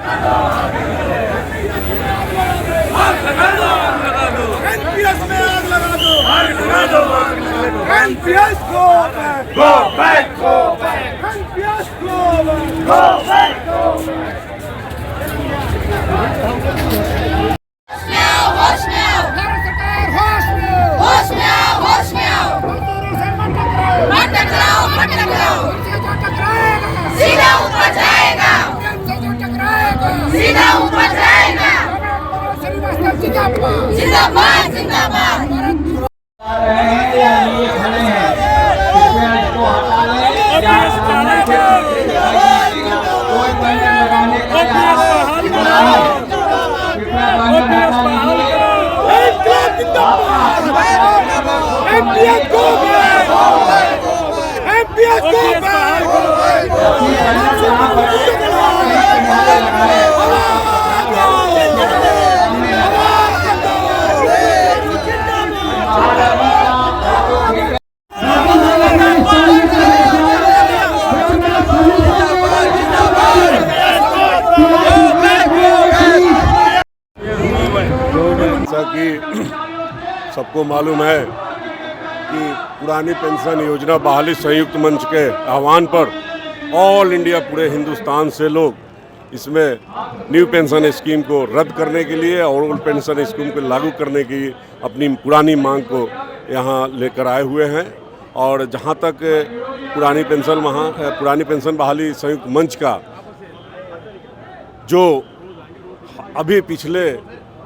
NPS में आग लगा दो, NPS go back, go back, go back, NPS go back, go back, go back. होश में आओ, भारत सरकार होश में आओ, होश में आओ, होश में आओ, मजदूरों से मत टकराओ, मत टकराओ, मत टकराओ, उनसे जो टकराएगा सीधा ऊपर जाएगा, उनसे जो टकराएगा सीधा ऊपर जाएगा। श्रीवास्तव जिंदाबाद, जिंदाबाद, जिंदाबाद। NPS go back, NPS go back. जैसा कि सबको मालूम है कि पुरानी पेंशन योजना बहाली संयुक्त मंच के आह्वान पर ऑल इंडिया पूरे हिंदुस्तान से लोग इसमें न्यू पेंशन स्कीम को रद्द करने के लिए और ओल्ड पेंशन स्कीम को लागू करने की अपनी पुरानी मांग को यहाँ लेकर आए हुए हैं। और जहाँ तक पुरानी पेंशन बहाली संयुक्त मंच का जो अभी पिछले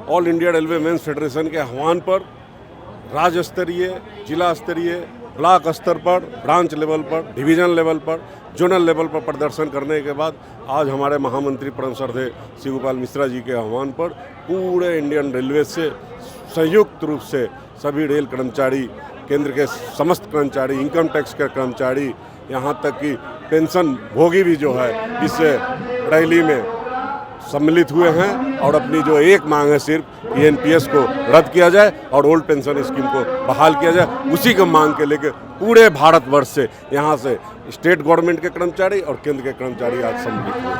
all India railway mains federation के आह्वान पर राज्य स्तरीय, जिला स्तरीय, ब्लॉक स्तर पर, ब्रांच लेवल पर, डिवीजन लेवल पर, जोनल लेवल पर प्रदर्शन करने के बाद आज हमारे महामंत्री परम श्रद्धेय शिव गोपाल मिश्रा जी के आह्वान पर पूरे इंडियन रेलवे से संयुक्त रूप से सभी रेल कर्मचारी, केंद्र के समस्त कर्मचारी, इनकम टैक्स के कर्मचारी, यहाँ तक कि पेंशन भोगी भी जो है इस रैली में सम्मिलित हुए हैं और अपनी जो एक मांग है सिर्फ एनपीएस को रद्द किया जाए और ओल्ड पेंशन स्कीम को बहाल किया जाए, उसी को मांग के लेकर पूरे भारतवर्ष से यहाँ से स्टेट गवर्नमेंट के कर्मचारी और केंद्र के कर्मचारी आज सम्मिलित हुए।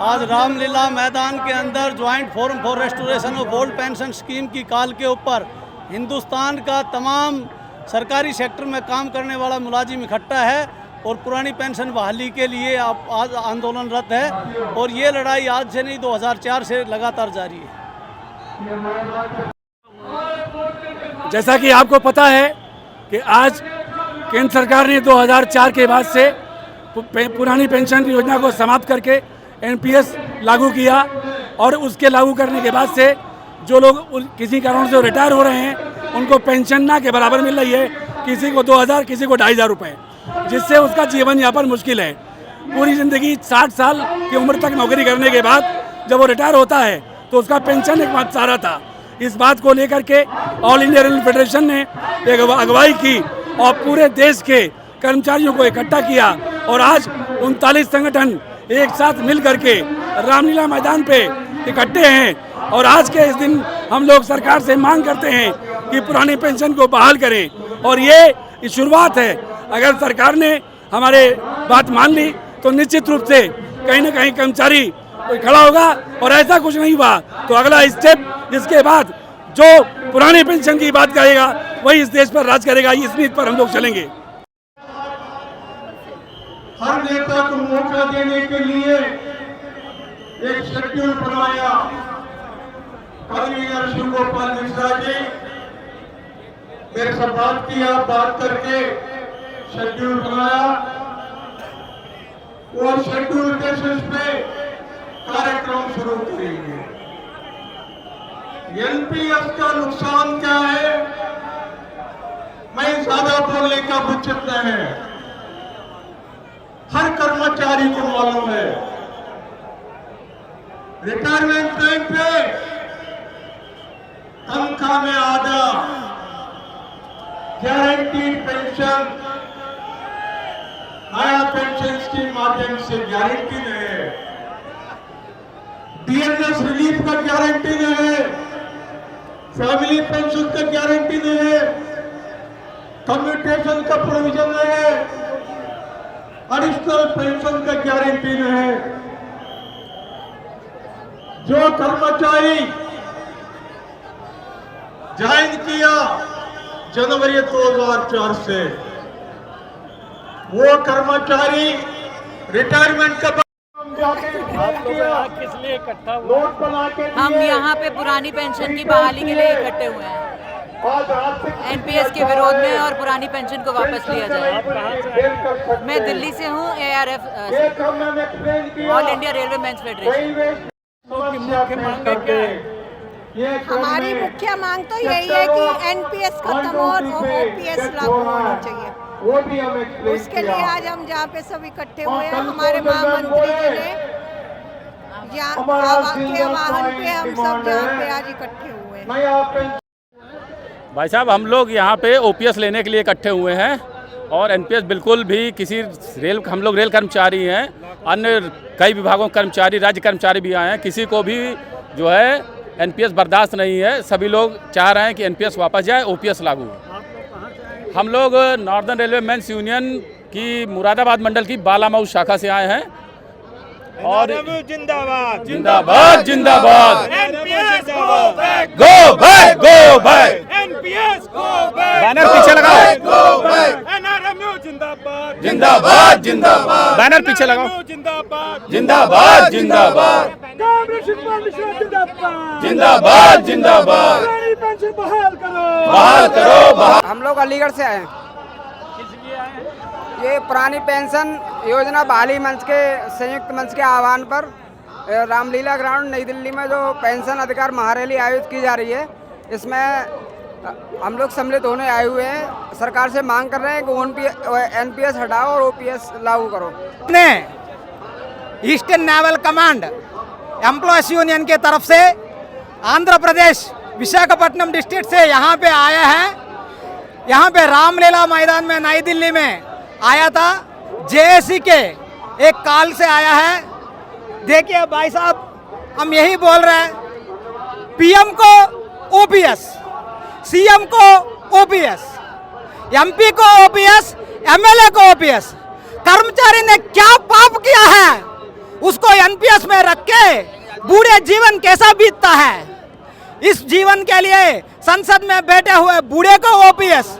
आज रामलीला मैदान के अंदर joint forum for restoration of old pension scheme की कॉल के ऊपर हिंदुस्तान का तमाम सरकारी सेक्टर में काम करने वाला मुलाजिम इकट्ठा है और पुरानी पेंशन बहाली के लिए आज आंदोलनरत है और ये लड़ाई आज से नहीं 2004 से लगातार जारी है। जैसा कि आपको पता है कि आज केंद्र सरकार ने 2004 के बाद से पुरानी पेंशन योजना को समाप्त करके एनपीएस लागू किया और उसके लागू करने के बाद से जो लोग किसी कारण से रिटायर हो रहे हैं उनको पेंशन ना के बराबर मिल रही है, किसी को 2000, किसी को 2500 रुपये, जिससे उसका जीवन यापन मुश्किल है। पूरी ज़िंदगी 60 साल की उम्र तक नौकरी करने के बाद जब वो रिटायर होता है तो उसका पेंशन एकमात्र सहारा था। इस बात को लेकर के ऑल इंडिया रेलवे फेडरेशन ने एक अगुवाई की और पूरे देश के कर्मचारियों को इकट्ठा किया और आज 39 संगठन एक साथ मिल करके रामलीला मैदान पे इकट्ठे हैं और आज के इस दिन हम लोग सरकार से मांग करते हैं कि पुरानी पेंशन को बहाल करें और ये शुरुआत है। अगर सरकार ने हमारे बात मान ली तो निश्चित रूप से कहीं ना कहीं कर्मचारी खड़ा होगा और ऐसा कुछ नहीं हुआ तो अगला स्टेप इसके बाद जो पुरानी पेंशन की बात करेगा वही इस देश पर राज करेगा, इस नीति पर हम लोग चलेंगे। हर नेता को मौका देने के लिए एक शेड्यूल बनाया। कन्वीनर शिव गोपाल मिश्रा जी मेरे से बात किया, बात करके शेड्यूल बनाया। वो शेड्यूल बेसिस पे कार्यक्रम शुरू करेंगे। एनपीएस का नुकसान क्या है, मैं ज्यादा बोलने का उचित नहीं है, हर कर्मचारी को मालूम है। रिटायरमेंट टाइम पे तनख्वाह में आधा गारंटीड पेंशन नया पेंशन स्कीम माध्यम से गारंटी है, डीएनएस रिलीफ का गारंटी है, फैमिली पेंशन का गारंटी है, कम्यूटेशन का प्रोविजन है, एडिशनल पेंशन का गारंटी है। जो कर्मचारी ज्वाइन किया जनवरी 2004 से, वो कर्मचारी रिटायरमेंट का किस लिए इकट्ठा हुआ? नोट बना के हम यहाँ पे पुरानी पेंशन की बहाली के लिए इकट्ठे हुए हैं, एनपीएस के विरोध में, और पुरानी पेंशन को वापस लिया जाए। मैं दिल्ली से हूँ, ARF all India railway mains federation. मुख्य मांगे क्या है? हमारी मुख्य मांग तो यही है कि एनपीएस खत्म हो और ओपीएस लागू होना चाहिए। वो भी हम एक्सप्लेन उसके लिए आज हम जहाँ पे सब इकट्ठे हुए हैं, हमारे महामंत्री जी ने के आह्वान पे हम सब यहाँ पे आज इकट्ठे हुए हैं। भाई साहब, हम लोग यहाँ पे ओपीएस लेने के लिए इकट्ठे हुए हैं और एनपीएस बिल्कुल भी किसी हम लोग रेल कर्मचारी हैं, अन्य कई विभागों के कर्मचारी, राज्य कर्मचारी भी आए हैं, किसी को भी जो है एनपीएस बर्दाश्त नहीं है। सभी लोग चाह रहे हैं कि एनपीएस वापस जाए, ओपीएस लागू हो। हम लोग नॉर्दर्न रेलवे मेंस यूनियन की मुरादाबाद मंडल की बालामऊ शाखा से आए हैं और जिंदाबाद जिंदाबाद जिंदाबाद go back go back NPS go back banner पीछे लगाओ, गो बैक एनआरएमयू जिंदाबाद जिंदाबाद जिंदाबाद बैनर पीछे लगाओ, जिंदाबाद जिंदाबाद जिंदाबाद जिंदाबाद जिंदाबाद बहाल करो बहाल करो बहाल। हम लोग अलीगढ़ से आए हैं। ये पुरानी पेंशन योजना बहाली मंच के संयुक्त मंच के आह्वान पर रामलीला ग्राउंड नई दिल्ली में जो पेंशन अधिकार महारैली आयोजित की जा रही है, इसमें हम लोग सम्मिलित होने आए हुए हैं। सरकार से मांग कर रहे हैं कि एनपीएस हटाओ और ओपीएस लागू करो। Eastern naval command employees union के तरफ से आंध्र प्रदेश विशाखापट्टनम डिस्ट्रिक्ट से यहाँ पे आया है। यहाँ पे रामलीला मैदान में नई दिल्ली में आया था, जेएसी के एक कॉल से आया है। देखिए भाई साहब, हम यही बोल रहे हैं, पीएम को ओपीएस, सीएम को ओपीएस, एमपी को ओपीएस, एमएलए को ओपीएस। कर्मचारी ने क्या पाप किया है उसको एनपीएस में रख के बूढ़े जीवन कैसा बीतता है, इस जीवन के लिए संसद में बैठे हुए बूढ़े को ओपीएस,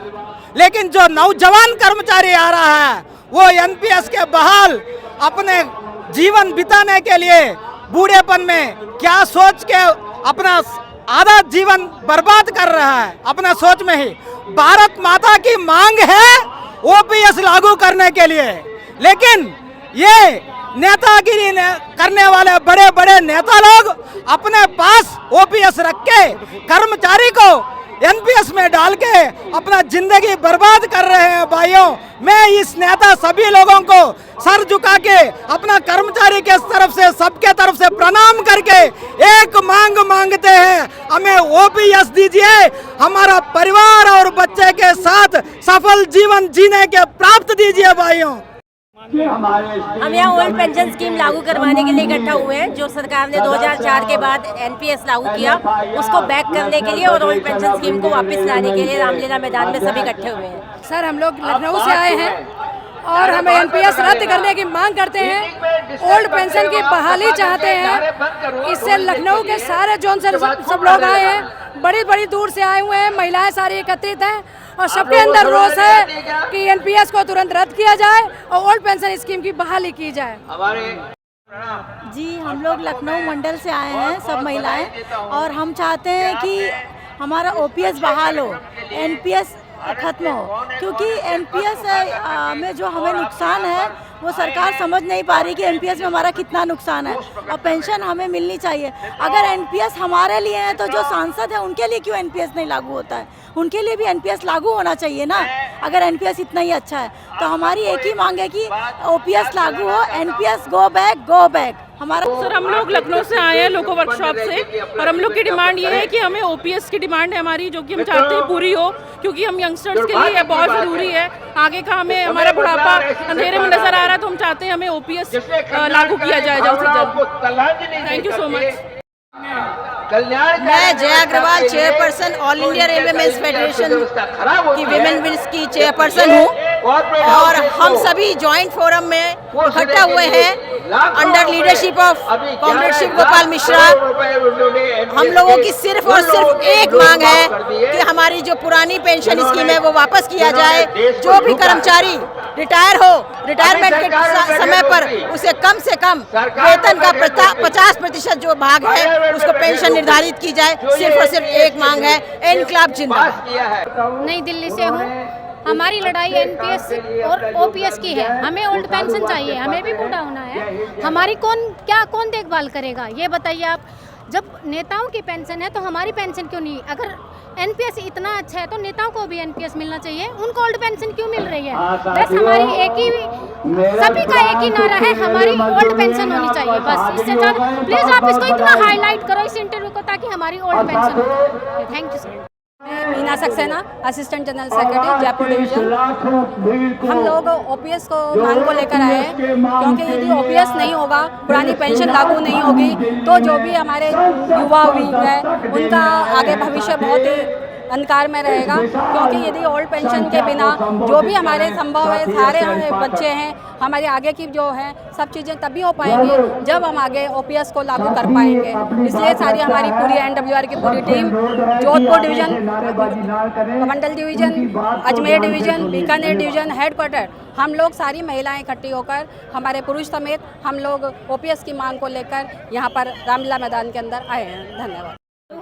लेकिन जो नौजवान कर्मचारी आ रहा है वो एनपीएस के बहाल अपने जीवन बिताने के लिए बूढ़ेपन में क्या सोच के अपना आधा जीवन बर्बाद कर रहा है। अपना सोच में ही भारत माता की मांग है ओपीएस लागू करने के लिए, लेकिन ये नेतागिरी करने वाले बड़े बड़े नेता लोग अपने पास ओपीएस रख के कर्मचारी को एनपीएस में डाल के अपना जिंदगी बर्बाद कर रहे हैं। भाइयों, मैं इस नेता सभी लोगों को सर झुका के अपना कर्मचारी के तरफ से, सबके तरफ से प्रणाम करके एक मांग मांगते हैं, हमें ओपीएस दीजिए, हमारा परिवार और बच्चे के साथ सफल जीवन जीने के प्राप्त दीजिए। भाइयों, हम यहाँ ओल्ड पेंशन स्कीम लागू करवाने के लिए इकट्ठा हुए हैं, जो सरकार ने 2004 के बाद एनपीएस लागू किया, उसको बैक करने के लिए और ओल्ड पेंशन स्कीम को वापस लाने के लिए रामलीला मैदान में सभी इकट्ठे हुए हैं। सर, हम लोग लखनऊ से आए हैं और हम एनपीएस रद्द करने की मांग करते हैं, ओल्ड पेंशन की बहाली चाहते हैं। इससे लखनऊ के सारे जोन से सब लोग आए हैं, बड़ी बड़ी दूर से आए हुए हैं, महिलाएं सारी एकत्रित हैं और सबके अंदर रोष है कि एनपीएस को तुरंत रद्द किया जाए और ओल्ड पेंशन स्कीम की बहाली की जाए। जी, हम लोग लखनऊ मंडल से आए हैं, सब महिलाएं, और हम चाहते हैं कि हमारा ओपीएस बहाल हो, एनपीएस खत्म हो, क्योंकि एनपीएस में जो हमें नुकसान है वो सरकार समझ नहीं पा रही कि एनपीएस में हमारा कितना नुकसान है और पेंशन हमें मिलनी चाहिए। अगर एनपीएस हमारे लिए है तो जो सांसद है उनके लिए क्यों एनपीएस नहीं लागू होता है? उनके लिए भी एनपीएस लागू होना चाहिए ना। अगर एनपीएस इतना ही अच्छा है तो हमारी एक ही मांग है कि ओपीएस लागू हो, NPS go back go back. हमारा सर, हम लोग लखनऊ से आए हैं लोको वर्कशॉप से, और हम लोग की डिमांड ये है कि हमें ओपीएस की डिमांड है हमारी, जो कि हम चाहते हैं पूरी हो, क्योंकि हम यंगस्टर्स के लिए बहुत ज़रूरी है। आगे का हमें हमारा बुढ़ापा अंधेरे में नजर आ रहा है, तो हम चाहते हैं हमें ओपीएस लागू किया जाए जल्द से जल्द। Thank you so much. मैं Jaya Agarwal, chairperson All India railway mains Federation की विमेन विंग्स की चेयरपर्सन हूँ। और हम सभी जॉइंट फोरम में इकट्ठा हुए हैं under leadership of comrade Shiv Gopal Mishra. हम लोगों की सिर्फ और सिर्फ एक मांग है कि हमारी जो पुरानी पेंशन स्कीम है वो वापस किया जाए। जो भी कर्मचारी रिटायर हो, रिटायरमेंट के समय पर उसे कम से कम वेतन का 50% जो भाग है उसको पेंशन निर्धारित की जाए। सिर्फ और सिर्फ एक मांग है। इनकलाब जिंदाबाद। नई दिल्ली से हूँ। हमारी लड़ाई एनपीएस और ओपीएस की है। हमें ओल्ड पेंशन चाहिए, हमें भी बूढ़ा होना है। हमारी कौन देखभाल करेगा ये बताइए आप। जब नेताओं की पेंशन है तो हमारी पेंशन क्यों नहीं? अगर एनपीएस इतना अच्छा है तो नेताओं को भी एनपीएस मिलना चाहिए। उनको ओल्ड पेंशन क्यों मिल रही है? बस हमारी सभी का एक ही नारा है, हमारी ओल्ड पेंशन होनी चाहिए। बस इससे ज़्यादा प्लीज़ आप इसको इतना हाईलाइट करो इस इंटरव्यू को ताकि हमारी ओल्ड पेंशन हो। Thank you sir. Meena Saxena, assistant general secretary Jaipur division. हम लोग ओपीएस को मांग को लेकर आए हैं क्योंकि यदि ओपीएस नहीं होगा, पुरानी पेंशन लागू नहीं होगी तो जो भी हमारे युवा वर्ग है उनका आगे भविष्य बहुत ही अंधकार में रहेगा। क्योंकि यदि ओल्ड पेंशन के बिना जो भी हमारे संभव है, सारे हमारे बच्चे हैं, हमारे आगे की जो है सब चीज़ें तभी हो पाएंगी जब हम आगे ओपीएस को लागू कर पाएंगे। इसलिए सारी हमारी पूरी एनडब्ल्यूआर की पूरी टीम जोधपुर डिवीज़न, मंडल division, Ajmer division, Bikaner division headquarter, हम लोग सारी महिलाएं इकट्ठी होकर हमारे पुरुष समेत हम लोग ओपीएस की मांग को लेकर यहाँ पर रामलीला मैदान के अंदर आए हैं। धन्यवाद।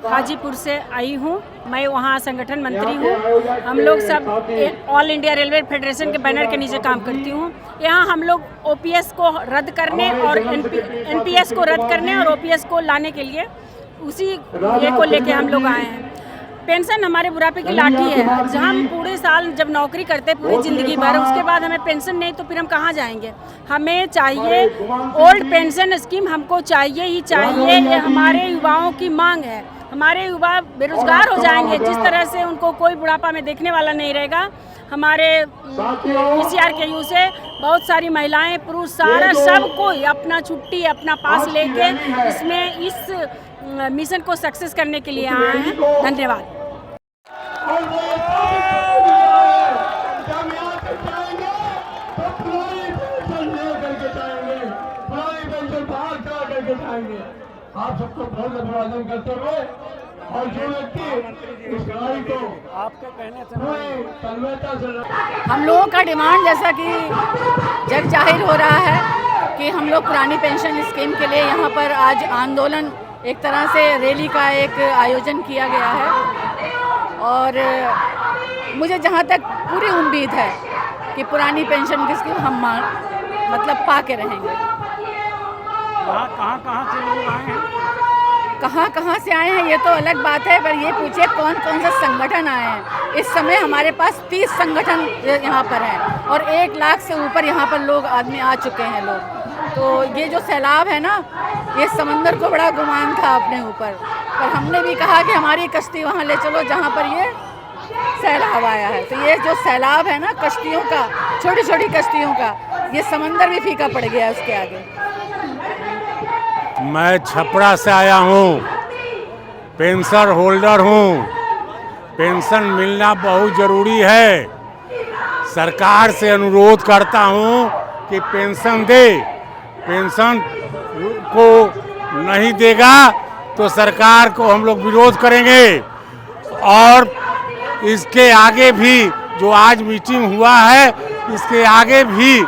हाजीपुर से आई हूँ, मैं वहाँ संगठन मंत्री हूँ। हम लोग सब ऑल इंडिया रेलवे फेडरेशन के बैनर के नीचे काम करती हूँ। यहाँ हम लोग ओपीएस को रद्द करने और एनपीएस को रद्द करने और ओपीएस को लाने के लिए उसी ये को लेके हम लोग आए हैं। पेंशन हमारे बुढ़ापे की लाठी है। जहाँ हम पूरे साल जब नौकरी करते पूरी ज़िंदगी भर, उसके बाद हमें पेंशन नहीं तो फिर हम कहाँ जाएंगे? हमें चाहिए ओल्ड पेंशन स्कीम, हमको चाहिए ही चाहिए। ये हमारे युवाओं की मांग है। हमारे युवा बेरोजगार हो जाएंगे जिस तरह से उनको कोई बुढ़ापा में देखने वाला नहीं रहेगा। हमारे पीसीआर के यू से बहुत सारी महिलाएं, पुरुष, सारा सब कोई अपना छुट्टी अपना पास लेके इस मिशन को सक्सेस करने के लिए आए हैं। धन्यवाद। आप सबको बहुत अभिवादन करते हुए और जो व्यक्ति इस गाड़ी को आपके कहने से हम लोगों का डिमांड जैसा कि जग जाहिर हो रहा है कि हम लोग पुरानी पेंशन स्कीम के लिए यहाँ पर आज आंदोलन, एक तरह से रैली का एक आयोजन किया गया है। और मुझे जहाँ तक पूरी उम्मीद है कि पुरानी पेंशन की स्कीम हम मतलब पा के रहेंगे। कहाँ से लोग आए हैं? कहाँ से आए हैं ये तो अलग बात है, पर ये पूछिए कौन कौन से संगठन आए हैं। इस समय हमारे पास 30 संगठन यहाँ पर हैं और 1 लाख से ऊपर यहाँ पर आदमी आ चुके हैं लोग। तो ये जो सैलाब है ना, ये समंदर को बड़ा गुमान था अपने ऊपर, पर हमने भी कहा कि हमारी कश्ती वहाँ ले चलो जहाँ पर ये सैलाब आया है। तो ये जो सैलाब है ना कश्तियों का, छोटी छोटी कश्तियों का, ये समंदर भी फीका पड़ गया उसके आगे। मैं छपरा से आया हूँ, पेंशन होल्डर हूँ। पेंशन मिलना बहुत ज़रूरी है। सरकार से अनुरोध करता हूँ कि पेंशन दे। पेंशन को नहीं देगा तो सरकार को हम लोग विरोध करेंगे। और इसके आगे भी जो आज मीटिंग हुआ है, इसके आगे भी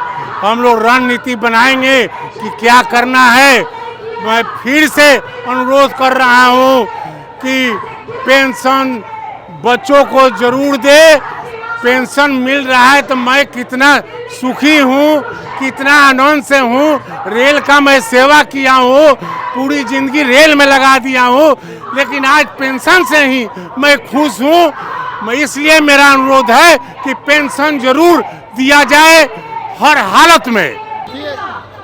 हम लोग रणनीति बनाएंगे कि क्या करना है। मैं फिर से अनुरोध कर रहा हूँ कि पेंशन बच्चों को जरूर दे। पेंशन मिल रहा है तो मैं कितना सुखी हूँ, कितना आनंद से हूँ। रेल का मैं सेवा किया हूँ, पूरी ज़िंदगी रेल में लगा दिया हूँ, लेकिन आज पेंशन से ही मैं खुश हूँ। मैं इसलिए मेरा अनुरोध है कि पेंशन जरूर दिया जाए हर हालत में।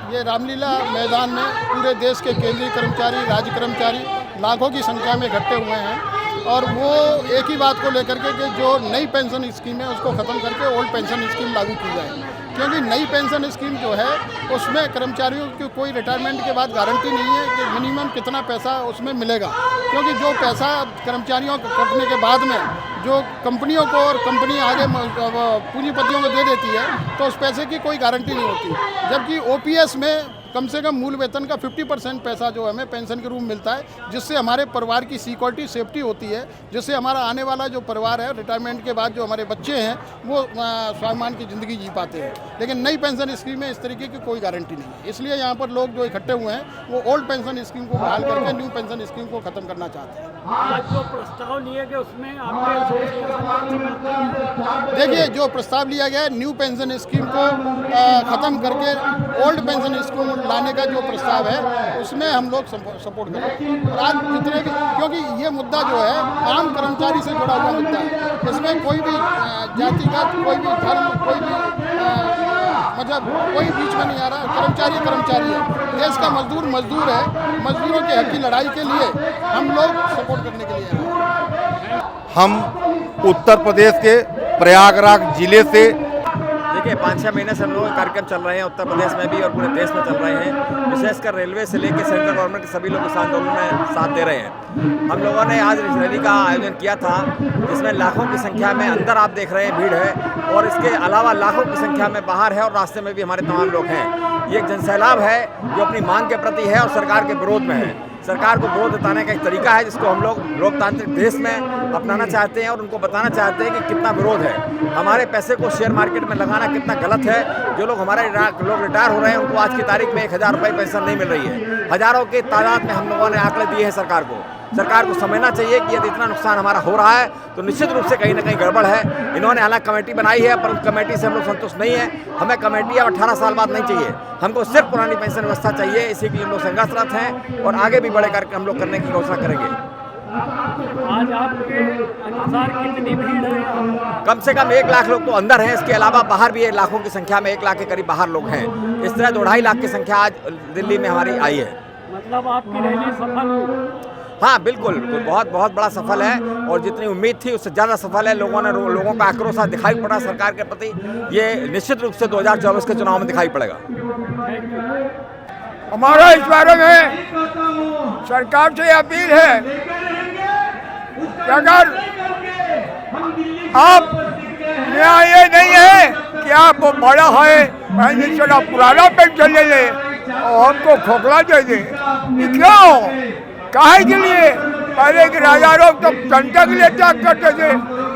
ये रामलीला मैदान में पूरे देश के केंद्रीय कर्मचारी, राज्य कर्मचारी लाखों की संख्या में इकट्ठे हुए हैं और वो एक ही बात को लेकर के कि जो नई पेंशन स्कीम है उसको ख़त्म करके ओल्ड पेंशन स्कीम लागू की जाए। क्योंकि नई पेंशन स्कीम जो है उसमें कर्मचारियों की कोई रिटायरमेंट के बाद गारंटी नहीं है कि मिनिमम कितना पैसा उसमें मिलेगा। क्योंकि जो पैसा कर्मचारियों को कटने के बाद में जो कंपनियों को और कंपनी आगे पूंजीपतियों को दे देती है तो उस पैसे की कोई गारंटी नहीं होती। जबकि ओपीएस में कम से कम मूल वेतन का 50% पैसा जो हमें पेंशन के रूप में मिलता है, जिससे हमारे परिवार की सिक्योरिटी सेफ्टी होती है, जिससे हमारा आने वाला जो परिवार है रिटायरमेंट के बाद जो हमारे बच्चे हैं वो स्वाभिमान की ज़िंदगी जी पाते हैं। लेकिन नई पेंशन स्कीम में इस तरीके की कोई गारंटी नहीं है। इसलिए यहाँ पर लोग जो इकट्ठे हुए हैं वो ओल्ड पेंशन स्कीम को बहाल करके न्यू पेंशन स्कीम को ख़त्म करना चाहते हैं। आज जो प्रस्ताव लिए गए उसमें देखिए, जो प्रस्ताव लिया गया है न्यू पेंशन स्कीम को ख़त्म करके ओल्ड पेंशन स्कीम लाने का जो प्रस्ताव है उसमें हम लोग सपोर्ट करें। और आज जितने भी, क्योंकि ये मुद्दा जो है आम कर्मचारी से जुड़ा हुआ मुद्दा है, इसमें कोई भी जातिगत, कोई भी धर्म, कोई भी मतलब कोई बीच में नहीं आ रहा। कर्मचारी कर्मचारी है, देश का मजदूर मजदूर है। मजदूरों के हक की लड़ाई के लिए हम लोग सपोर्ट करने के लिए हैं। हम उत्तर प्रदेश के प्रयागराज जिले से, देखिए 5-6 महीने से हम लोग कार्यक्रम चल रहे हैं उत्तर प्रदेश में भी और पूरे देश में चल रहे हैं। विशेषकर रेलवे से लेकर सेंट्रल गवर्नमेंट के सभी लोग इस आंदोलन में साथ दे रहे हैं। हम लोगों ने आज इस रैली का आयोजन किया था जिसमें लाखों की संख्या में अंदर आप देख रहे हैं भीड़ है, और इसके अलावा लाखों की संख्या में बाहर है, और रास्ते में भी हमारे तमाम लोग हैं। ये एक जनसैलाब है जो अपनी मांग के प्रति है और सरकार के विरोध में है। सरकार को विरोध जताने का एक तरीका है जिसको हम लोग लोकतांत्रिक देश में अपनाना चाहते हैं और उनको बताना चाहते हैं कि कितना विरोध है। हमारे पैसे को शेयर मार्केट में लगाना कितना गलत है। जो लोग हमारे लोग रिटायर हो रहे हैं उनको आज की तारीख में 1000 रुपये पेंशन नहीं मिल रही है। हज़ारों की तादाद में हम लोगों ने आंकड़े दिए हैं सरकार को। सरकार को समझना चाहिए कि यदि इतना नुकसान हमारा हो रहा है तो निश्चित रूप से कहीं ना कहीं गड़बड़ है। इन्होंने हालांकि कमेटी बनाई है, परंतु कमेटी से हम लोग संतुष्ट नहीं है। हमें कमेटी अब 18 साल बाद नहीं चाहिए, हमको सिर्फ पुरानी पेंशन व्यवस्था चाहिए। इसी के लिए हम लोग संघर्षरत हैं और आगे भी बड़े कार्यक्रम हम लोग करने की घोषणा करेंगे। आज आपके अनुसार कितनी भीड़ है? कम से कम 1 लाख लोग तो अंदर हैं, इसके अलावा बाहर भी 1 लाखों की संख्या में 1 लाख के करीब बाहर लोग हैं। इस तरह 2-2.5 लाख की संख्या आज दिल्ली में हमारी आई है। मतलब आपकी रैली सफल? हाँ बिल्कुल, बहुत बहुत बड़ा सफल है और जितनी उम्मीद थी उससे ज़्यादा सफल है। लोगों का आक्रोश दिखाई पड़ा सरकार के प्रति। ये निश्चित रूप से 2024 के चुनाव में दिखाई पड़ेगा। हमारा इस बारे में सरकार से अपील है कि अगर आप यहाँ ये नहीं है कि आप बड़ा है महीने चला पुराना पेंशन ले ले और हमको खोखला दे दे, क्यों? काहे के लिए? पहले के राजा लोग तो जनता के लिए त्याग करते थे,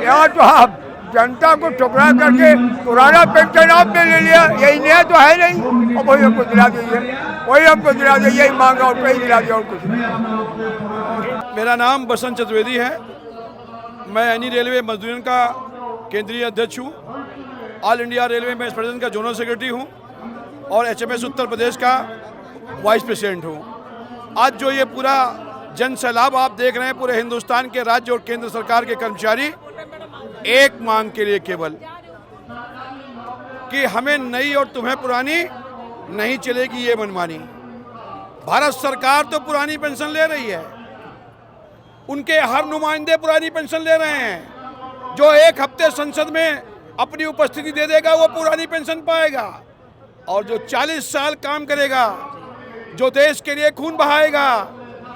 यहाँ तो आप जनता को ठुकरा करके पुराना पेंशन आपने ले लिया। यही नया तो है नहीं, और वही हमको दिला दीजिए, वही हमको दिला दीजिए, यही मांगा और कहीं दिला दिया और कुछ नहीं। मेरा नाम बसंत चतुर्वेदी है। मैं एनी रेलवे मजदूर का केंद्रीय अध्यक्ष हूँ, ऑल इंडिया रेलवे में फेडरेशन का जोनल सेक्रेटरी हूँ और HMS उत्तर प्रदेश का वाइस प्रेसिडेंट हूँ। आज जो ये पूरा जन सैलाब आप देख रहे हैं, पूरे हिंदुस्तान के राज्य और केंद्र सरकार के कर्मचारी एक मांग के लिए केवल कि हमें नई और तुम्हें पुरानी नहीं चलेगी ये मनमानी। भारत सरकार तो पुरानी पेंशन ले रही है, उनके हर नुमाइंदे पुरानी पेंशन ले रहे हैं। जो 1 हफ्ते संसद में अपनी उपस्थिति दे देगा वो पुरानी पेंशन पाएगा, और जो 40 साल काम करेगा, जो देश के लिए खून बहाएगा,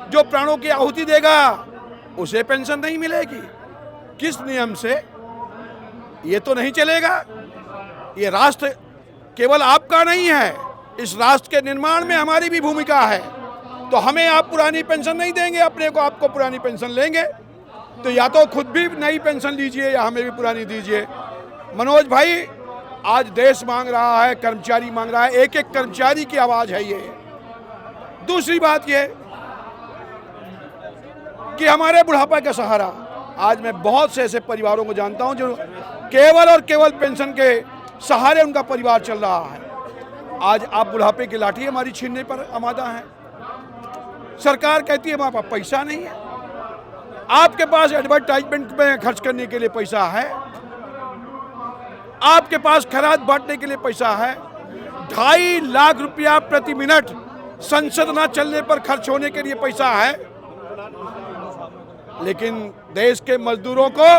जो प्राणों की आहुति देगा, उसे पेंशन नहीं मिलेगी। किस नियम से? ये तो नहीं चलेगा। ये राष्ट्र केवल आपका नहीं है, इस राष्ट्र के निर्माण में हमारी भी भूमिका है। तो हमें आप पुरानी पेंशन नहीं देंगे, अपने को आपको पुरानी पेंशन लेंगे, तो या तो खुद भी नई पेंशन लीजिए या हमें भी पुरानी दीजिए। मनोज भाई, आज देश मांग रहा है, कर्मचारी मांग रहा है, एक एक कर्मचारी की आवाज़ है ये। दूसरी बात ये कि हमारे बुढ़ापा का सहारा, आज मैं बहुत से ऐसे परिवारों को जानता हूं जो केवल और केवल पेंशन के सहारे उनका परिवार चल रहा है। आज आप बुढ़ापे की लाठी हमारी छीनने पर आमादा हैं। सरकार कहती है हमारे पास पैसा नहीं है। आपके पास एडवर्टाइजमेंट में खर्च करने के लिए पैसा है, आपके पास खराज बांटने के लिए पैसा है। 2.5 लाख रुपया प्रति मिनट संसद न चलने पर खर्च होने के लिए पैसा है, लेकिन देश के मजदूरों को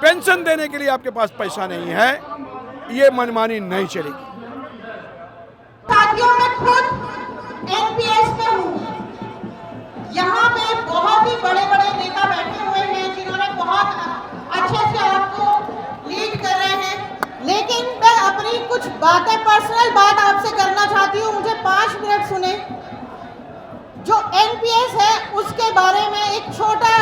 पेंशन देने के लिए आपके पास पैसा नहीं है। ये मनमानी नहीं चलेगी। साथियों, मैं खुद एनपीएस में हूँ। यहाँ पे बहुत ही बड़े बड़े नेता बैठे हुए हैं जिन्होंने बहुत लीड कर रहे हैं, लेकिन मैं अपनी कुछ बातें पर्सनल बात आपसे करना चाहती हूँ। मुझे 5 मिनट सुने। जो एनपीएस है उसके बारे में एक छोटा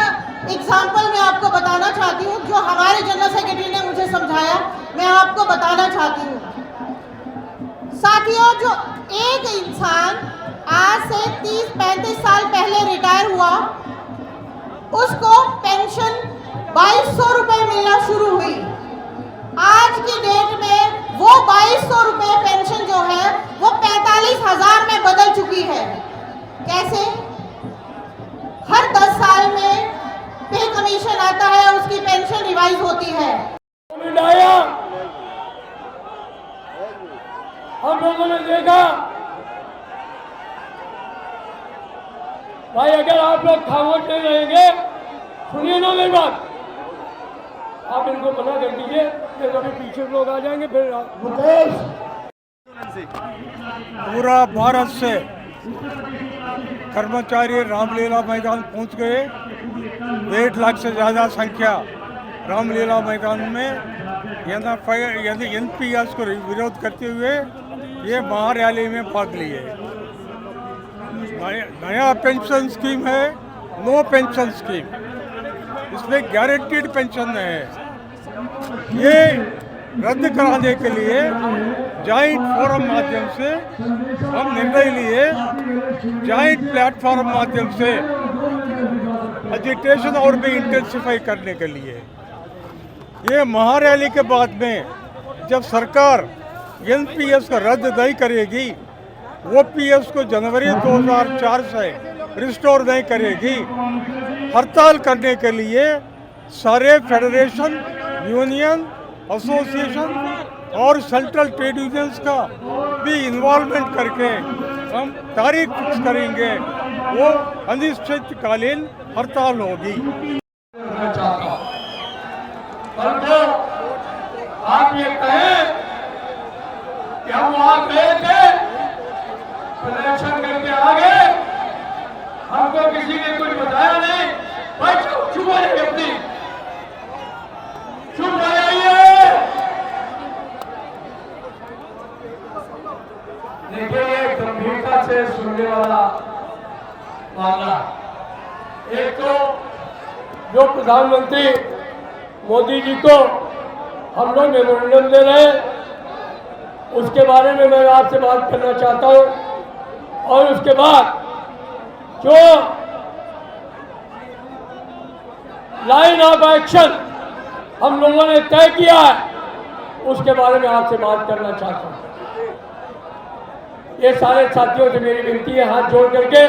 एग्जाम्पल मैं आपको बताना चाहती हूँ, जो हमारे जनरल सेक्रेटरी ने मुझे समझाया, मैं आपको बताना चाहती हूँ। साथियों, जो एक इंसान आज से 30-35 साल पहले रिटायर हुआ, उसको पेंशन 2200 रुपये मिलना शुरू हुई। आज की डेट में वो 2200 रुपये पेंशन जो है वो 45,000 में बदल चुकी है। कैसे? हर 10 साल में पे कमीशन आता है, उसकी पेंशन रिवाइज होती है। हम लोगों ने देखा भाई, अगर आप लोग खामोश नहीं रहेंगे, सुनिए ना मेरी बात, आप इनको मना कर दीजिए, फिर कभी पीछे लोग आ जाएंगे। फिर पूरा भारत से कर्मचारी रामलीला मैदान पहुंच गए। 1 लाख से ज़्यादा संख्या रामलीला मैदान में यदि एनपीएस को विरोध करते हुए ये महारैली में भाग लिए। नया पेंशन स्कीम है, नो पेंशन स्कीम, इसमें गारंटीड पेंशन है। ये रद्द कराने के लिए जॉइंट फोरम माध्यम से हम निर्णय लिए, जॉइंट प्लेटफॉर्म माध्यम से एजिटेशन और भी इंटेंसिफाई करने के लिए। ये महारैली के बाद में जब सरकार एनपीएस का रद्द नहीं करेगी, ओपीएस को जनवरी 2004 से रिस्टोर नहीं करेगी, हड़ताल करने के लिए सारे फेडरेशन, यूनियन, एसोसिएशन और सेंट्रल ट्रेड यूनियंस का भी इन्वॉल्वमेंट करके हम तारीख फिक्स करेंगे। वो अनिश्चितकालीन हड़ताल होगी। परंतु आप ये कहें कि हम वहां गए थे, प्रदर्शन करके आ गए, हमको किसी ने कुछ बताया नहीं। भाई चुप हो जाइए, अपनी चुप हो जाइए। देखिए, ये गंभीरता से सुनने वाला मामला। एक तो जो प्रधानमंत्री मोदी जी को हम लोग मेमोरेंडम दे रहे हैं, उसके बारे में मैं आपसे बात करना चाहता हूं। और उसके बाद जो लाइन ऑफ एक्शन हम लोगों ने तय किया है, उसके बारे में आपसे बात करना चाहता हूं। ये सारे साथियों से मेरी विनती है हाथ जोड़ करके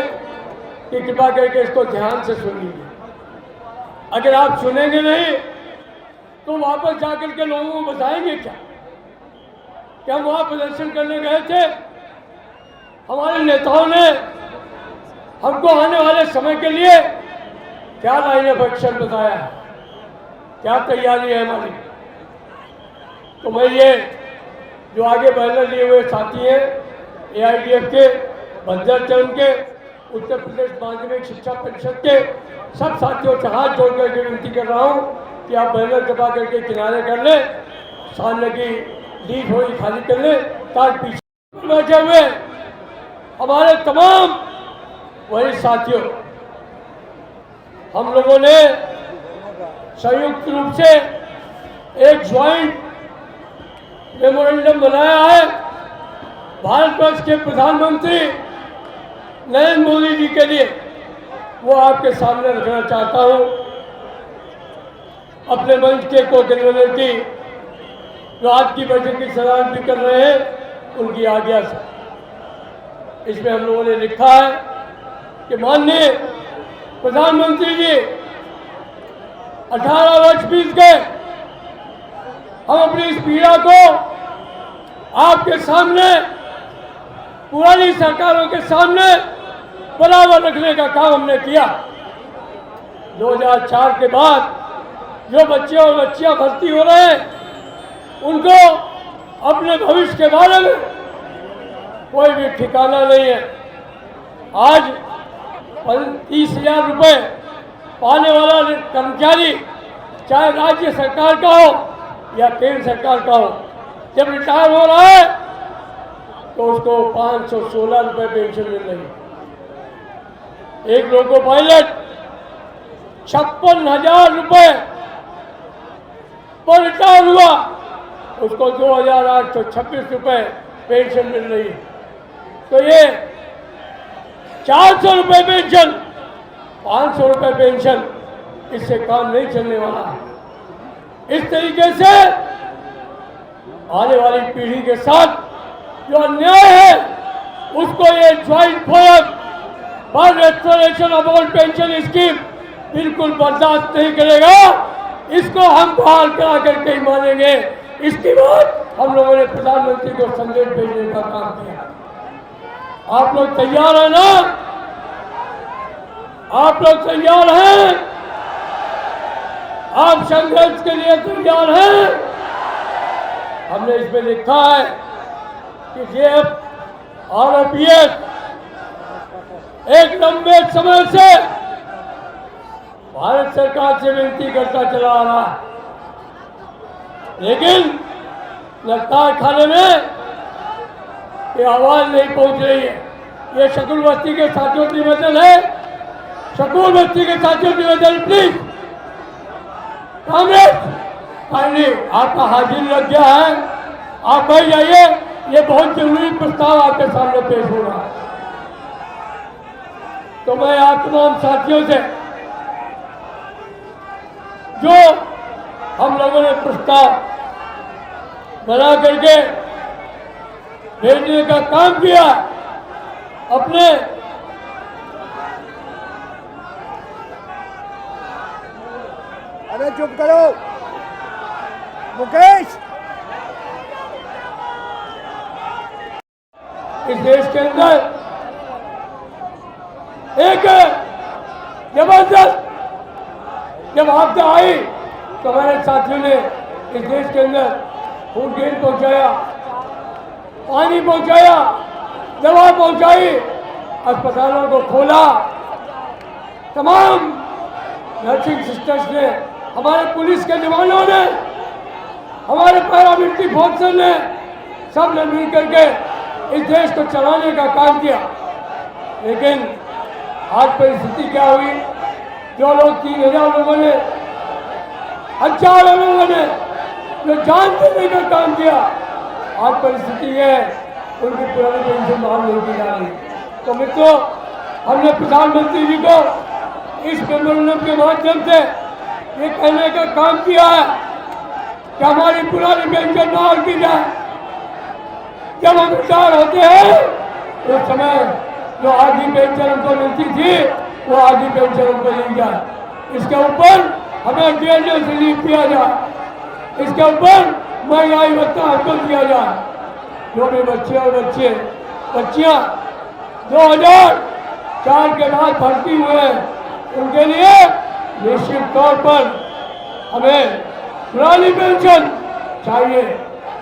कि कृपा करके इसको ध्यान से सुन लीजिए। अगर आप सुनेंगे नहीं तो वापस जाकर के लोगों को बताएंगे क्या कि हम वहां प्रदर्शन करने गए थे, हमारे नेताओं ने हमको आने वाले समय के लिए क्या लाइन ऑफ एक्शन बताया है, क्या तैयारी है हमारी। तो मैं ये जो आगे बैनर लिए हुए साथी हैं एआईडीएफ के, बंजर चरण के, उत्तर प्रदेश माध्यमिक शिक्षा परिषद के सब साथियों से हाथ जोड़ करके विनती कर रहा हूँ कि आप बैनर दबा करके किनारे कर लें, सामने की लीड थोड़ी खाली कर लें, ताकि पीछे बैठे हुए हमारे तमाम वही साथियों, हम लोगों ने संयुक्त रूप से एक ज्वाइंट मेमोरेंडम बनाया है। भारतवर्ष के प्रधानमंत्री नरेंद्र मोदी जी के लिए वो आपके सामने रखना चाहता हूं। अपने मंच के को कन्वीनर की जो आज की बैठक की सलामी कर रहे हैं, उनकी आज्ञा से इसमें हम लोगों ने लिखा है कि माननीय प्रधानमंत्री जी 18 वर्ष बीत गए, हम अपनी इस पीड़ा को आपके सामने, पुरानी सरकारों के सामने बराबर रखने का काम हमने किया। 2004 के बाद जो बच्चे और बच्चियां भर्ती हो रहे हैं, उनको अपने भविष्य के बारे में कोई भी ठिकाना नहीं है। आज 30,000 रुपये पाने वाला कर्मचारी, चाहे राज्य सरकार का हो या केंद्र सरकार का हो, जब रिटायर हो रहा है तो उसको 516 रुपये पेंशन मिल रही है। एक लोको पायलट 56,000 रुपये पर रिटायर हुआ, उसको 2,826 रुपये पेंशन मिल रही है। तो ये 400 रुपये पेंशन, 500 रुपये पेंशन, इससे काम नहीं चलने वाला है। इस तरीके से आने वाली पीढ़ी के साथ जो अन्याय है उसको ये joint forum for restoration of old pension scheme बिल्कुल बर्दाश्त नहीं करेगा। इसको हम बहाल करा करके ही मानेंगे। इसके बाद हम लोगों ने प्रधानमंत्री को संदेश भेजने का काम किया। आप लोग तैयार हैं ना? आप लोग तैयार हैं? आप संघर्ष के लिए तैयार हैं? हमने इसमें लिखा है कि जेएफ आरओपीएस एक लंबे समय से भारत सरकार से विनती करता चला आ रहा है, लेकिन लगता खाने में ये आवाज नहीं पहुंच रही है। ये शकुल बस्ती के साथियों की निवेदन है, शकुल बस्ती के साथियों की निवेदन, प्लीज कांग्रेस फाइनली आपका हाजिर लग गया है, आप भाई जाइए। ये बहुत जरूरी प्रस्ताव आपके सामने पेश हो रहा है। तो मैं आप तमाम साथियों से जो हम लोगों ने प्रस्ताव बना करके भेजने का काम किया, अपने अरे चुप करो मुकेश। इस देश के अंदर एक जबरदस्त जब आपदा आई तो हमारे साथियों ने इस देश के अंदर फूड ग्रेन पहुंचाया, पानी पहुंचाया, दवा पहुंचाई, अस्पतालों को खोला, तमाम नर्सिंग सिस्टर्स ने, हमारे पुलिस के जवानों ने, हमारे पैरामिलिट्री फोर्सेस ने, सब ने मिल करके इस देश को चलाने का काम किया। लेकिन आज परिस्थिति क्या हुई? जो लोग 3,000 लोगों ने, हजारों लोगों ने जो जान देने का काम किया, आज परिस्थिति है उनकी पुरानी पेंशन बहाल नहीं की जा रही। तो मित्रों, हमने प्रधानमंत्री जी को इस मेमोरेंडम के माध्यम से ये कहने का काम किया है कि हमारी पुरानी पेंशन बहाल की जाए। जब हम रिटायर होते हैं उस समय जो आधी पेंशन हमको मिलती थी वो आधी पेंशन हमको दी जाए। इसके ऊपर हमें DNS रिलीफ दिया जाए। इसके ऊपर महंगाई भत्ता हमको दिया जाए। जो भी बच्चे और बच्चियाँ 2004 के बाद भर्ती हुए हैं उनके लिए निश्चित तौर पर हमें पुरानी पेंशन चाहिए।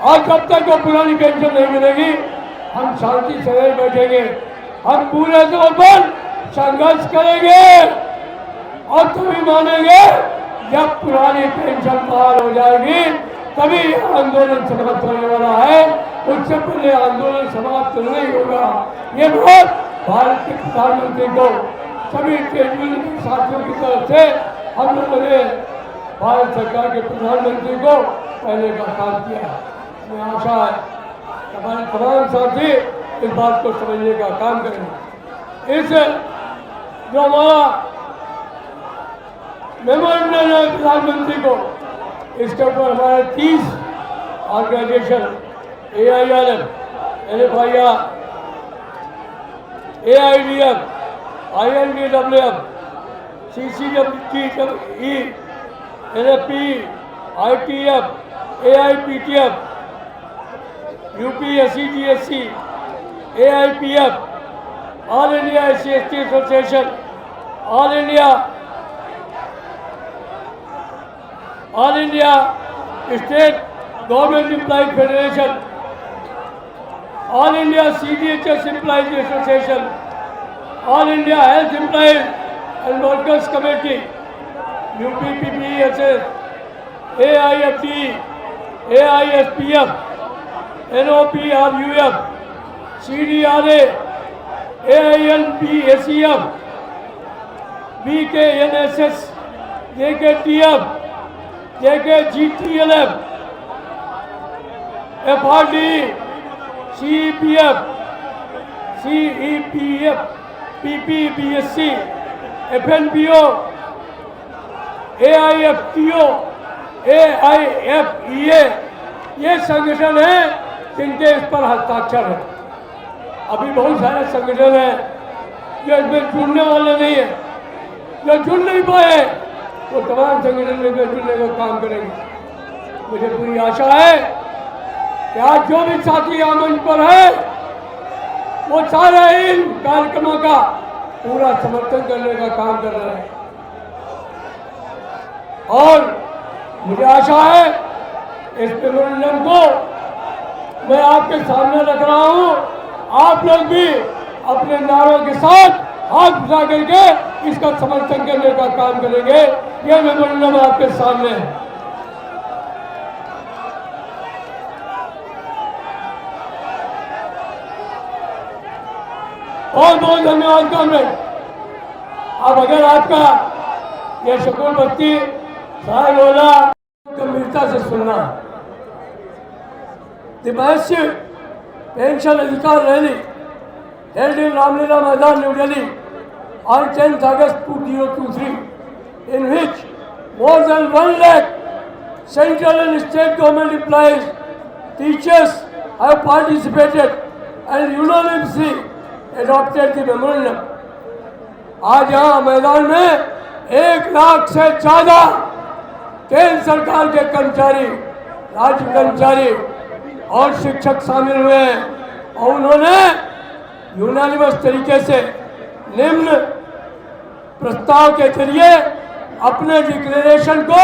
और जब तक वो पुरानी पेंशन नहीं मिलेगी हम शांति से नहीं बैठेंगे। हम पूरे तौर पर संघर्ष करेंगे और तभी मानेंगे जब पुरानी पेंशन बहाल हो जाएगी, तभी आंदोलन समाप्त होने वाला है। उससे पहले आंदोलन समाप्त नहीं होगा। ये बात भारत के प्रधानमंत्री को, सभी ट्रेड यूनियन के साथियों की तरफ से हम लोगों ने भारत सरकार के प्रधानमंत्री को कहने का काम किया है। मुझे आशा है हमारे तमाम साथी इस बात को समझने का काम करेंगे। इस जो हमारा मेमोरेंडम है प्रधानमंत्री को, इसके ऊपर हमारे 30 organisation AIRF, NFIR, AIDF, INDWF, CCWE, NFP, ITF, AIPTF, UPSC, AIPF, All India SC/ST Association, All India State Government Employees Federation, All India CGHS Employees Association, All India Health Employees and Workers Committee, UPPPSS, AIFT, AISPF, NOPRUF, CDRA, AINPACF, BKNSS, JKTF, JKGTLF, FRD, CEPF, CEPF, PPBSC, FNPO, AIFTO, AIFEA, ये संगठन है जिनके इस पर हस्ताक्षर है। अभी बहुत सारे संगठन हैं जो इसमें जुड़ने वाले नहीं है, जो जुड़ नहीं पाए वो तमाम संगठन में जुड़ने का काम करेंगे। मुझे पूरी आशा है कि आज जो भी साथी यहाँ मंच पर है वो सारे इन कार्यक्रमों का पूरा समर्थन करने का काम कर रहे हैं और मुझे आशा है इस मेमोरेंडम को मैं आपके सामने रख रहा हूँ। आप लोग भी अपने नारों के साथ हाथ उठा करके इसका समर्थन करने का काम करेंगे। ये मेमोरेंडम आपके सामने है। बहुत बहुत धन्यवाद कॉमरेड। अब अगर आपका ये शकूर बस्ती साहब बोला गंभीरता से सुनना, दिमाग पेंशन अधिकार rally held in Ramlila Maidan, New Delhi on 10th August 2023, in which more than 1 lakh central and state government employees, teachers have participated and unanimously adopted the memorandum. आज यहाँ मैदान में 1 लाख से ज़्यादा केंद्र सरकार के कर्मचारी, राज्य कर्मचारी और शिक्षक शामिल हुए हैं और उन्होंने यूनानिमस तरीके से निम्न प्रस्ताव के जरिए अपने डिक्लेरेशन को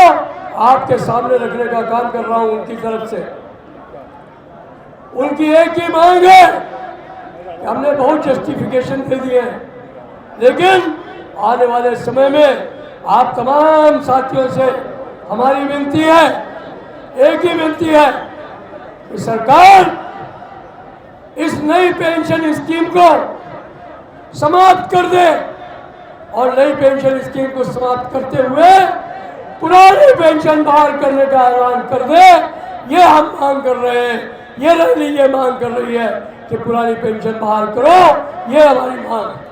आपके सामने रखने का काम कर रहा हूं उनकी तरफ से। उनकी एक ही मांग है कि हमने बहुत जस्टिफिकेशन दे दिए हैं, लेकिन आने वाले समय में आप तमाम साथियों से हमारी विनती है, एक ही विनती है कि सरकार इस नई पेंशन स्कीम को समाप्त कर दे और नई पेंशन स्कीम को समाप्त करते हुए पुरानी पेंशन बहाल करने का ऐलान कर दे। ये हम मांग कर रहे हैं, ये रैली ये मांग कर रही है कि पुरानी पेंशन बहाल करो, ये हमारी मांग है।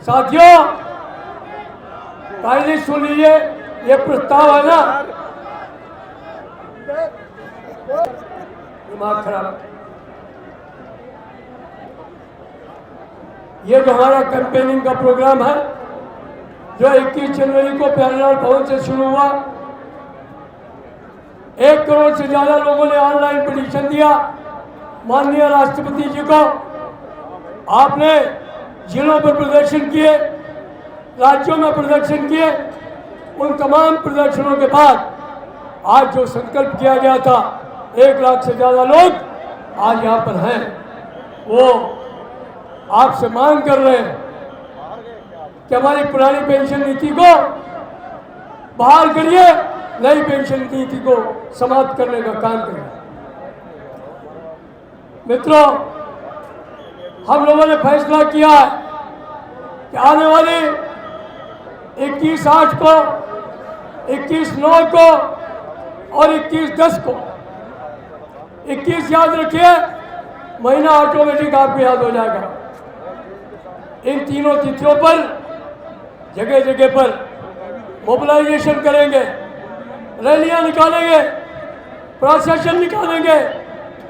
साथियों पहले सुन लीजिए, ये प्रस्ताव है ना, दिमाग खराब। ये जो हमारा कैंपेनिंग का प्रोग्राम है जो 21 जनवरी को प्यारेलाल भवन से शुरू हुआ, 1 करोड़ से ज्यादा लोगों ने ऑनलाइन पिटीशन दिया माननीय राष्ट्रपति जी को। आपने जिलों पर प्रदर्शन किए, राज्यों में प्रदर्शन किए। उन तमाम प्रदर्शनों के बाद आज जो संकल्प किया गया था, 1 लाख से ज्यादा लोग आज यहाँ पर हैं, वो आपसे मांग कर रहे हैं कि हमारी पुरानी पेंशन नीति को बहाल करिए, नई पेंशन नीति को समाप्त करने का काम करिए। मित्रों, हम लोगों ने फैसला किया है कि आने वाली 21/8 को, 21/9 को और 21/10 को, 21 याद रखिए, महीना ऑटोमेटिक आपको याद हो जाएगा। इन तीनों तिथियों पर जगह जगह पर मोबिलाइजेशन करेंगे, रैलियां निकालेंगे, प्रोसेशन निकालेंगे,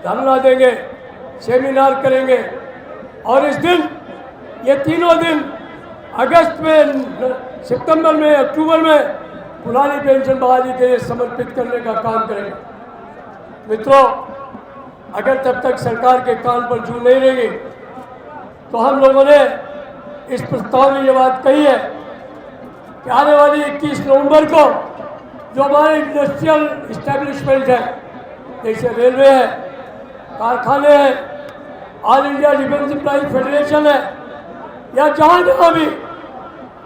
धरना देंगे, सेमिनार करेंगे और इस दिन, ये तीनों दिन अगस्त में, सितंबर में, अक्टूबर में पुरानी पेंशन बहाली के लिए समर्पित करने का काम करेंगे। मित्रों, अगर तब तक सरकार के कान पर जू नहीं रहेगी तो हम लोगों ने इस प्रस्ताव में ये बात कही है कि आने वाली 21 नवंबर को जो हमारे इंडस्ट्रियल इस्टेब्लिशमेंट है, जैसे रेलवे है, कारखाने हैं, all India defence employees federation है, या जहाँ जहाँ भी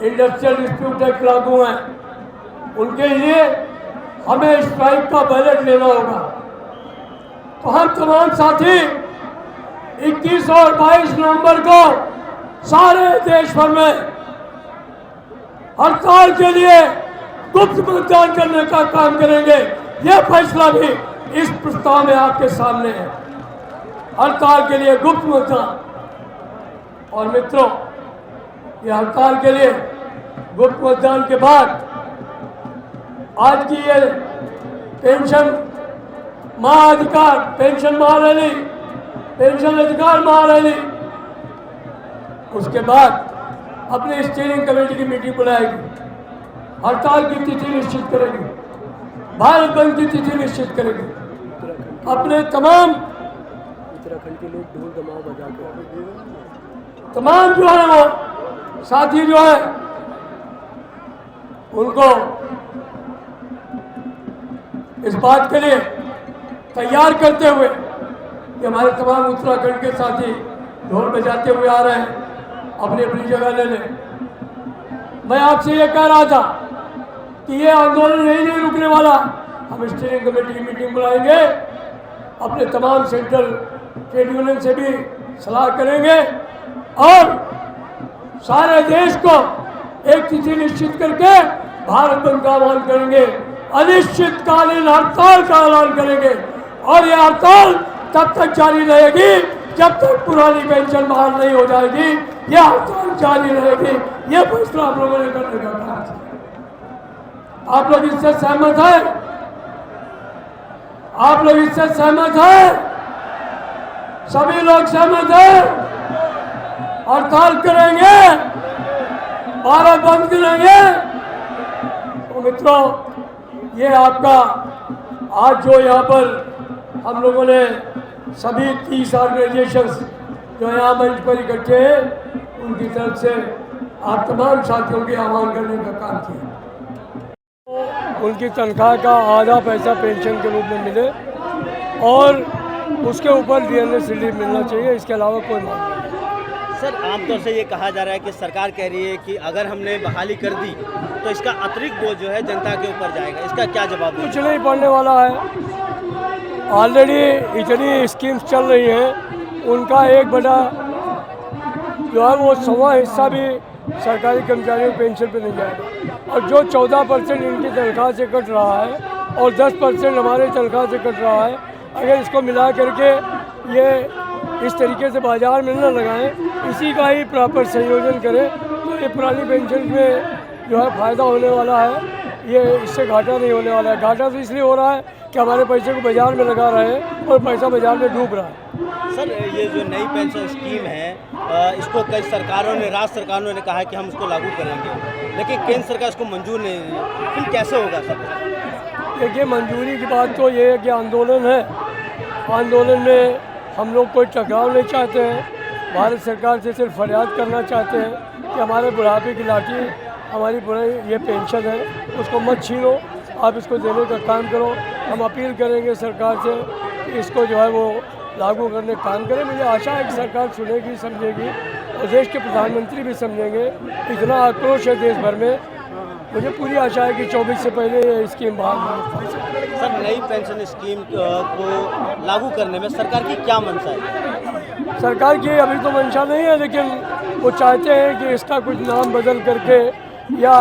इंडस्ट्रियल डिस्प्यूट एक्ट लागू हैं, उनके लिए हमें स्ट्राइक का बैलेट लेना होगा। तो हम तमाम साथी 21 और 22 नवंबर को सारे देश भर में हड़ताल के लिए गुप्त मतदान करने का काम करेंगे। यह फैसला भी इस प्रस्ताव में आपके सामने है, हड़ताल के लिए गुप्त मतदान। और मित्रों, ये हड़ताल के लिए गुप्त मतदान के बाद आज की ये पेंशन महाअधिकार, पेंशन महारैली, पेंशन अधिकार महारैली, उसके बाद अपनी स्टीयरिंग कमेटी की मीटिंग बुलाएगी, हड़ताल की तिथि निश्चित करेगी, भारत बंद की तिथि निश्चित करेगी। अपने तमाम उत्तराखंड के लोग ढोल दमाव बजा के तमाम जो है वो साथी जो है उनको इस बात के लिए तैयार करते हुए कि हमारे तमाम उत्तराखंड के साथी ढोल बजाते हुए आ रहे हैं, अपनी अपनी जगह ले लें। मैं आपसे ये कह रहा था कि ये आंदोलन यही नहीं रुकने वाला। हम स्टीयरिंग कमेटी की मीटिंग बुलाएंगे, अपने तमाम सेंट्रल ट्रेड यूनियन से भी सलाह करेंगे और सारे देश को एक तिथि निश्चित करके भारत बंद का ऐलान करेंगे, अनिश्चितकालीन हड़ताल का ऐलान करेंगे। और ये हड़ताल तब तक जारी रहेगी जब तक पुरानी पेंशन बहाल नहीं हो जाएगी। ये हड़ताल जारी रहेगी। ये फैसला आप लोगों ने करने का कहा। आप लोग इससे सहमत हैं? आप लोग इससे सहमत हैं? सभी लोग सहमत हैं? हड़ताल करेंगे, भारत बंद करेंगे। तो मित्रों, ये आपका आज जो यहाँ पर हम लोगों ने सभी 30 ऑर्गेनाइजेशंस जो यहाँ मंच पर इकट्ठे हैं, उनकी तरफ से आप तमाम साथियों के आह्वान करने का काम किया। तो उनकी तनख्वाह का आधा पैसा पेंशन के रूप में मिले और उसके ऊपर डीएनएस रिलीफ मिलना चाहिए, इसके अलावा कोई मांग नहीं। सर, आमतौर से ये कहा जा रहा है कि सरकार कह रही है कि अगर हमने बहाली कर दी तो इसका अतिरिक्त बोझ जो है जनता के ऊपर जाएगा, इसका क्या जवाब? कुछ नहीं पड़ने वाला है। ऑलरेडी इतनी स्कीम्स चल रही हैं, उनका एक बड़ा जो है वो 100वां हिस्सा भी सरकारी कर्मचारियों की पेंशन पे नहीं जाएगा। और जो 14% इनकी तनख्वाह से कट रहा है और 10% हमारे तनख्वाह से कट रहा है, अगर इसको मिला करके ये इस तरीके से बाजार में न लगाएं, इसी का ही प्रॉपर संयोजन करें तो ये पुरानी पेंशन में जो है फ़ायदा होने वाला है। ये इससे घाटा नहीं होने वाला है। घाटा तो इसलिए हो रहा है कि हमारे पैसे को बाजार में लगा रहे हैं और पैसा बाजार में डूब रहा है। सर, ये जो नई पेंशन स्कीम है, इसको कई सरकारों ने, राज्य सरकारों ने कहा है कि हम इसको लागू करेंगे, लेकिन केंद्र सरकार इसको मंजूर नहीं है। फिर कैसे होगा सर? देखिए, मंजूरी की बात तो ये है कि आंदोलन है, आंदोलन में हम लोग कोई टकराव नहीं चाहते हैं। भारत सरकार से सिर्फ फरियाद करना चाहते हैं कि हमारे बुढ़ापे की लाठी, हमारी पुरानी ये पेंशन है, उसको मत छीनो, आप इसको देने का काम करो। हम अपील करेंगे सरकार से कि इसको जो है वो लागू करने का काम करें। मुझे आशा है कि सरकार सुनेगी, समझेगी और देश के प्रधानमंत्री भी समझेंगे। इतना आक्रोश है देश भर में, मुझे पूरी आशा है कि 24 से पहले ये स्कीम बहाल होगी। सर, नई पेंशन स्कीम को लागू करने में सरकार की क्या मंशा है? सरकार की अभी तो मंशा नहीं है, लेकिन वो चाहते हैं कि इसका कुछ नाम बदल करके या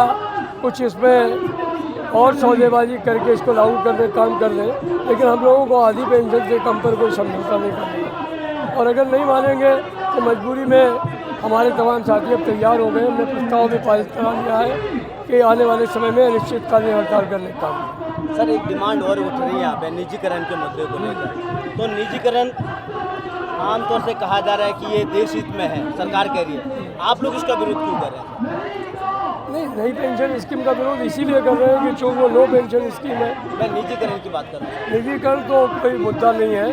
कुछ इसमें और सौदेबाजी करके इसको लागू करने का काम कर दें। लेकिन हम लोगों को आधी पेंशन से कम पर कोई समझौता नहीं करना, और अगर नहीं मानेंगे तो मजबूरी में हमारे तमाम साथी अब तैयार हो गए। हमने प्रस्ताव भी पारित करा दिया है कि आने वाले समय में अनिश्चितकालीन हड़ताल करने का काम। सर, एक डिमांड और उठ रही है यहाँ पे निजीकरण के मुद्दे को लेकर। तो निजीकरण आमतौर से कहा जा रहा है कि ये देश हित में है, सरकार कह रही है, आप लोग इसका विरोध क्यों कर रहे हैं? नहीं, नई पेंशन स्कीम का विरोध इसीलिए कर रहे हैं कि जो वो लो पेंशन स्कीम है। मैं निजीकरण की बात कर रहा हूँ। निजीकरण तो कोई मुद्दा नहीं है।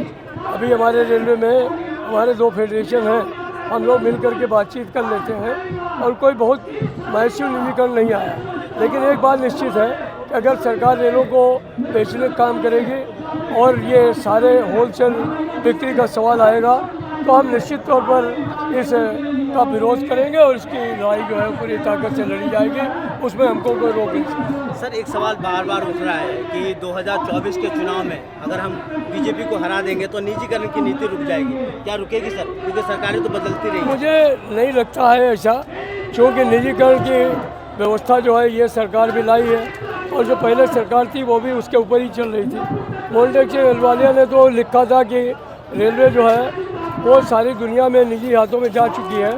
अभी हमारे रेलवे में हमारे 2 फेडरेशन हैं, हम लोग मिल करके बातचीत कर लेते हैं और कोई बहुत मैसिव निजीकरण नहीं आया। लेकिन एक बात निश्चित है कि अगर सरकार रेलों को बेचने का काम करेगी और ये सारे होलसेल बिक्री का सवाल आएगा तो हम निश्चित तौर पर इस का विरोध करेंगे और इसकी लड़ाई जो है पूरी ताकत से लड़ी जाएगी। उसमें हमको कोई रोक नहीं सकता। सर एक सवाल बार बार उठ रहा है कि 2024 के चुनाव में अगर हम बीजेपी को हरा देंगे तो निजीकरण की नीति रुक जाएगी, क्या रुकेगी सर? क्योंकि सरकारें तो बदलती रही। मुझे नहीं लगता है ऐसा, क्योंकि निजीकरण की व्यवस्था जो है ये सरकार भी लाई है, और जो पहले सरकार थी वो भी उसके ऊपर ही चल रही थी। मोन्टेक से अहलुवालिया ने तो लिखा था कि रेलवे जो है वो सारी दुनिया में निजी हाथों में जा चुकी है,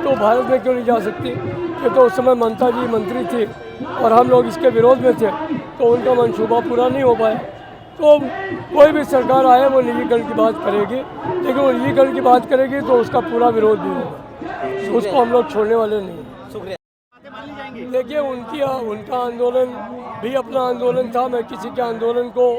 तो भारत में क्यों नहीं जा सकती? ये तो उस समय ममता जी मंत्री थी और हम लोग इसके विरोध में थे, तो उनका मंसूबा पूरा नहीं हो पाया। तो कोई भी सरकार आए वो निजीकरण की बात करेगी, लेकिन वो निजीकरण की बात करेगी तो उसका पूरा विरोध भी होगा, उसको हम लोग छोड़ने वाले नहीं हैं। देखिए उनका आंदोलन भी अपना आंदोलन था, मैं किसी के आंदोलन को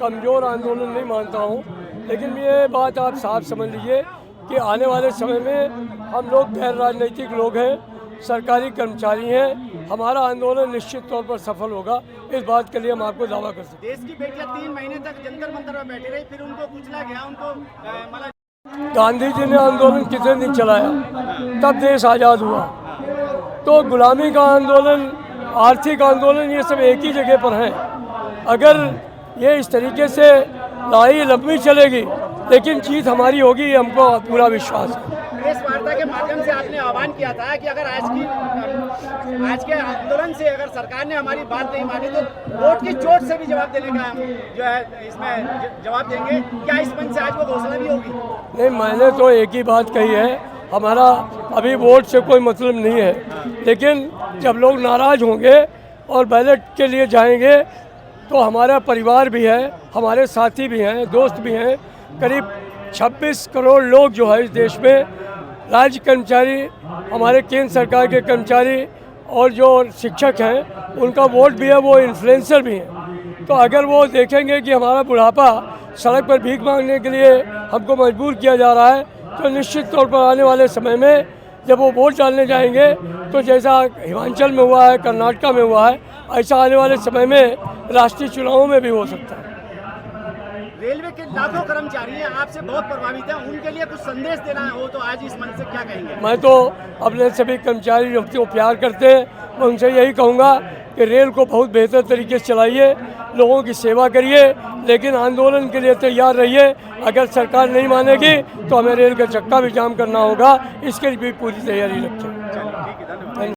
कमज़ोर आंदोलन नहीं मानता हूँ, लेकिन ये बात आप साफ समझ लीजिए कि आने वाले समय में हम लोग गैर राजनीतिक लोग हैं, सरकारी कर्मचारी हैं, हमारा आंदोलन निश्चित तौर पर सफल होगा, इस बात के लिए हम आपको दावा कर सकते हैं। देश की बेटियां 3 महीने तक जंतर मंतर में बैठी रही, फिर उनको कुचला गया, उनको गांधी जी ने आंदोलन कितने दिन चलाया, तब देश आज़ाद हुआ। तो गुलामी का आंदोलन, आर्थिक आंदोलन, ये सब एक ही जगह पर हैं। अगर ये इस तरीके से लड़ाई लंबी चलेगी लेकिन जीत हमारी होगी, ये हमको पूरा विश्वास है। प्रेस वार्ता के माध्यम से आपने आह्वान किया था कि अगर आज के आंदोलन से अगर सरकार ने हमारी बात नहीं मानी तो वोट की चोट से भी जवाब देने का जो है इसमें जवाब देंगे। क्या इस मंच से आज वो घोषणा भी होगी? नहीं, मैंने तो एक ही बात कही है, हमारा अभी वोट से कोई मतलब नहीं है, लेकिन जब लोग नाराज़ होंगे और बैलेट के लिए जाएंगे तो हमारा परिवार भी है, हमारे साथी भी हैं, दोस्त भी हैं, करीब 26 करोड़ लोग जो है इस देश में, राज्य कर्मचारी, हमारे केंद्र सरकार के कर्मचारी और जो शिक्षक हैं, उनका वोट भी है, वो इन्फ्लुएंसर भी हैं। तो अगर वो देखेंगे कि हमारा बुढ़ापा सड़क पर भीख मांगने के लिए हमको मजबूर किया जा रहा है, तो निश्चित तौर पर आने वाले समय में जब वो वोट डालने जाएंगे तो जैसा हिमाचल में हुआ है, कर्नाटक में हुआ है, ऐसा आने वाले समय में राष्ट्रीय चुनावों में भी हो सकता है। रेलवे के लाखों कर्मचारी हैं, आपसे बहुत प्रभावित हैं, उनके लिए कुछ संदेश देना हो तो आज इस मंच से क्या कहेंगे? मैं तो अपने सभी कर्मचारी जो प्यार करते हैं, मैं उनसे यही कहूँगा कि रेल को बहुत बेहतर तरीके से चलाइए, लोगों की सेवा करिए, लेकिन आंदोलन के लिए तैयार रहिए। अगर सरकार नहीं मानेगी तो हमें रेल का चक्का भी जाम करना होगा, इसके लिए भी पूरी तैयारी रखें।